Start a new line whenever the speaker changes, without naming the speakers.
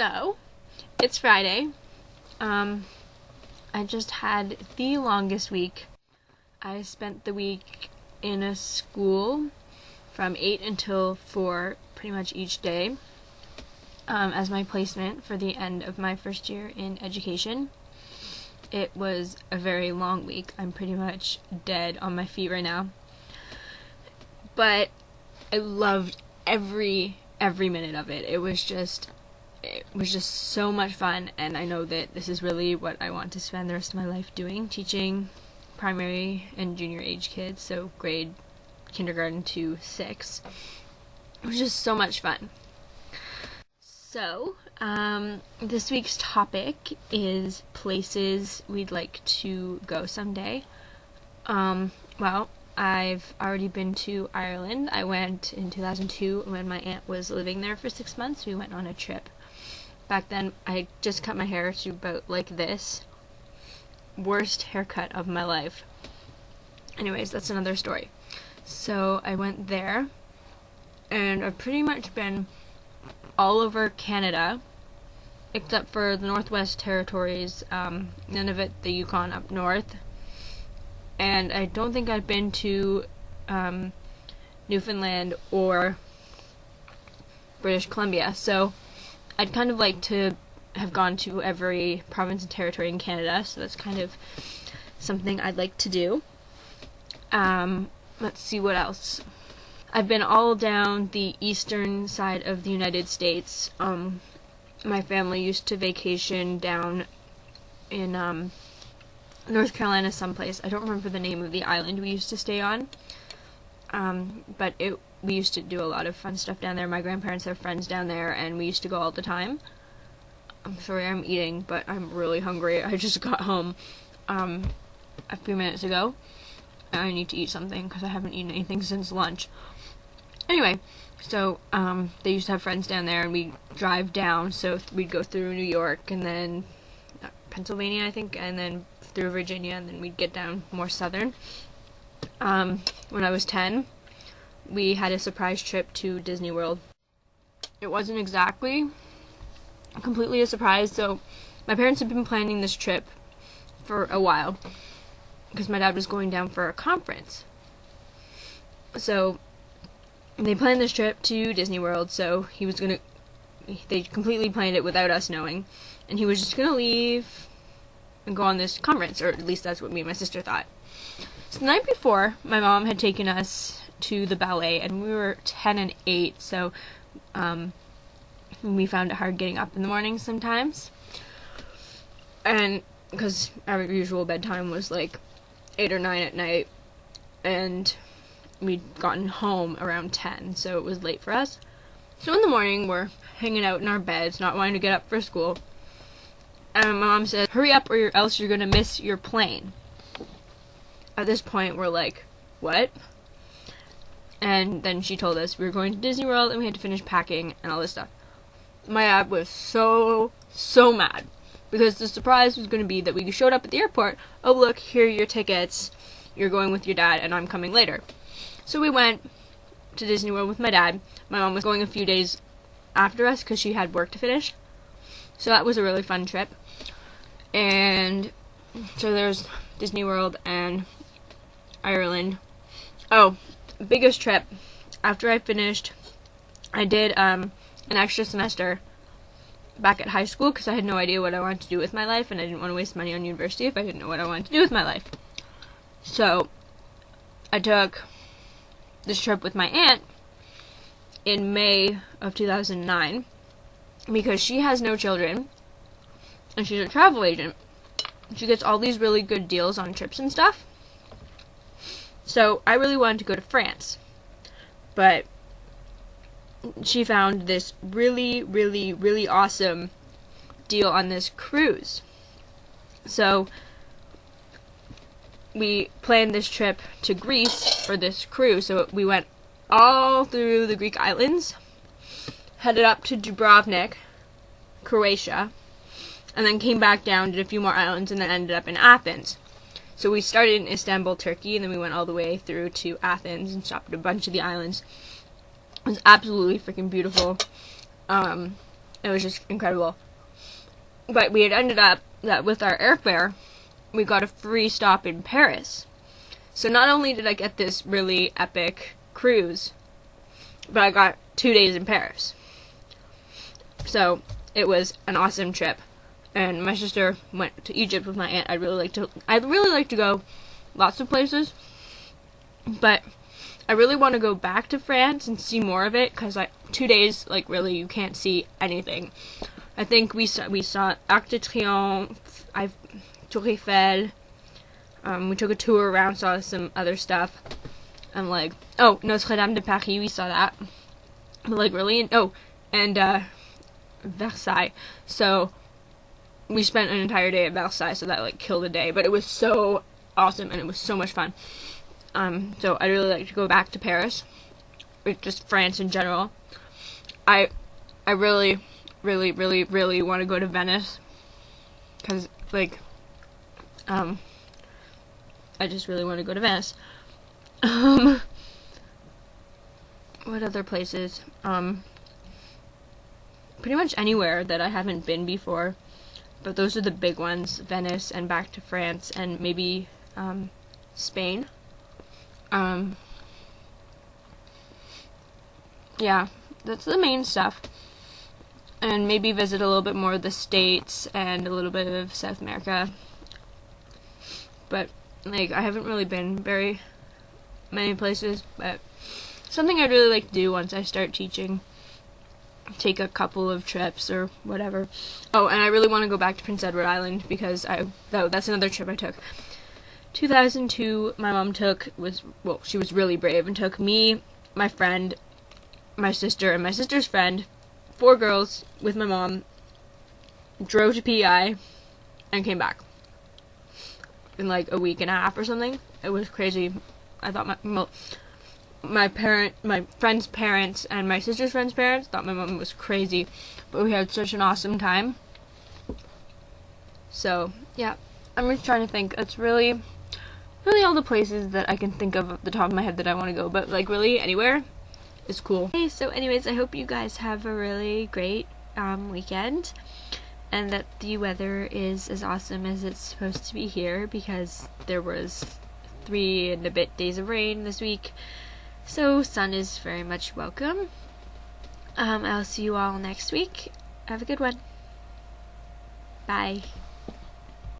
So, it's Friday. I just had the longest week. I spent the week in a school from 8 until 4 pretty much each day as my placement for the end of my first year in education. It was a very long week. I'm pretty much dead on my feet right now. But I loved every minute of it. It was just so much fun, and I know that this is really what I want to spend the rest of my life doing, teaching primary and junior age kids, so grade kindergarten to 6. It was just so much fun. So, this week's topic is places we'd like to go someday. Well, I've already been to Ireland. I went in 2002 when my aunt was living there for 6 months. We went on a trip. Back then, I just cut my hair to about like this. Worst haircut of my life. Anyways, that's another story. So, I went there, and I've pretty much been all over Canada, except for the Northwest Territories, none of it the Yukon up north. And I don't think I've been to Newfoundland or British Columbia, so I'd kind of like to have gone to every province and territory in Canada, so that's kind of something I'd like to do. Let's see what else. I've been all down the eastern side of the United States. My family used to vacation down in North Carolina someplace. I don't remember the name of the island we used to stay on. But we used to do a lot of fun stuff down there. My grandparents have friends down there, and we used to go all the time. I'm sorry I'm eating, but I'm really hungry. I just got home a few minutes ago. And I need to eat something because I haven't eaten anything since lunch. Anyway, so they used to have friends down there, and we'd drive down. So we'd go through New York, and then Pennsylvania, I think, and then through Virginia, and then we'd get down more southern. When I was 10, we had a surprise trip to Disney World. It wasn't exactly completely a surprise, so my parents had been planning this trip for a while, because my dad was going down for a conference. So they planned this trip to Disney World, so they completely planned it without us knowing, and he was just gonna leave and go on this conference, or at least that's what me and my sister thought. So the night before, my mom had taken us to the ballet, and we were 10 and 8, so we found it hard getting up in the morning sometimes, and because our usual bedtime was like 8 or 9 at night, and we'd gotten home around 10, so it was late for us. So in the morning, we're hanging out in our beds, not wanting to get up for school, and my mom said, "Hurry up or else you're gonna miss your plane." At this point, we're like, what? And then she told us we were going to Disney World and we had to finish packing and all this stuff. My dad was so mad, because the surprise was going to be that we showed up at the airport. Oh, look, here are your tickets. You're going with your dad and I'm coming later. So we went to Disney World with my dad. My mom was going a few days after us because she had work to finish. So that was a really fun trip. And so there's Disney World and Ireland. Oh, biggest trip. After I finished, I did an extra semester back at high school because I had no idea what I wanted to do with my life, and I didn't want to waste money on university if I didn't know what I wanted to do with my life. So I took this trip with my aunt in May of 2009 because she has no children and she's a travel agent. She gets all these really good deals on trips and stuff. So I really wanted to go to France, but she found this really awesome deal on this cruise. So we planned this trip to Greece for this cruise. So we went all through the Greek islands, headed up to Dubrovnik, Croatia, and then came back down, did a few more islands, and then ended up in Athens. So we started in Istanbul, Turkey, and then we went all the way through to Athens and stopped at a bunch of the islands. It was absolutely freaking beautiful. It was just incredible. But we had ended up that with our airfare, we got a free stop in Paris. So not only did I get this really epic cruise, but I got 2 days in Paris. So it was an awesome trip. And my sister went to Egypt with my aunt. I'd really like to go lots of places, but I really want to go back to France and see more of it, because 2 days, like, really, you can't see anything. I think we saw Arc de Triomphe, Tour Eiffel. We took a tour around, saw some other stuff. And like, oh, Notre Dame de Paris, we saw that. But like, really, and Versailles. So we spent an entire day at Versailles, so that like killed a day. But it was so awesome, and it was so much fun. So I'd really like to go back to Paris, or just France in general. I really want to go to Venice, because like, I just really want to go to Venice. What other places? Pretty much anywhere that I haven't been before, but those are the big ones: Venice and back to France, and maybe Spain. Yeah, that's the main stuff. And maybe visit a little bit more of the States and a little bit of South America. But like, I haven't really been very many places, but something I'd really like to do once I start teaching. Take a couple of trips or whatever. Oh, and I really want to go back to Prince Edward Island, because that's another trip I took. 2002, my mom she was really brave and took me, my friend, my sister, and my sister's friend, 4 girls with my mom, drove to PEI, and came back in like a week and a half or something. It was crazy. I thought my friend's parents and my sister's friend's parents thought my mom was crazy, but we had such an awesome time. So yeah, I'm just trying to think. It's really all the places that I can think of off the top of my head that I want to go, but like really anywhere is cool. Okay, so anyways, I hope you guys have a really great weekend, and that the weather is as awesome as it's supposed to be here, because there was 3 and a bit days of rain this week, so sun is very much welcome. I'll see you all next week. Have a good one. Bye.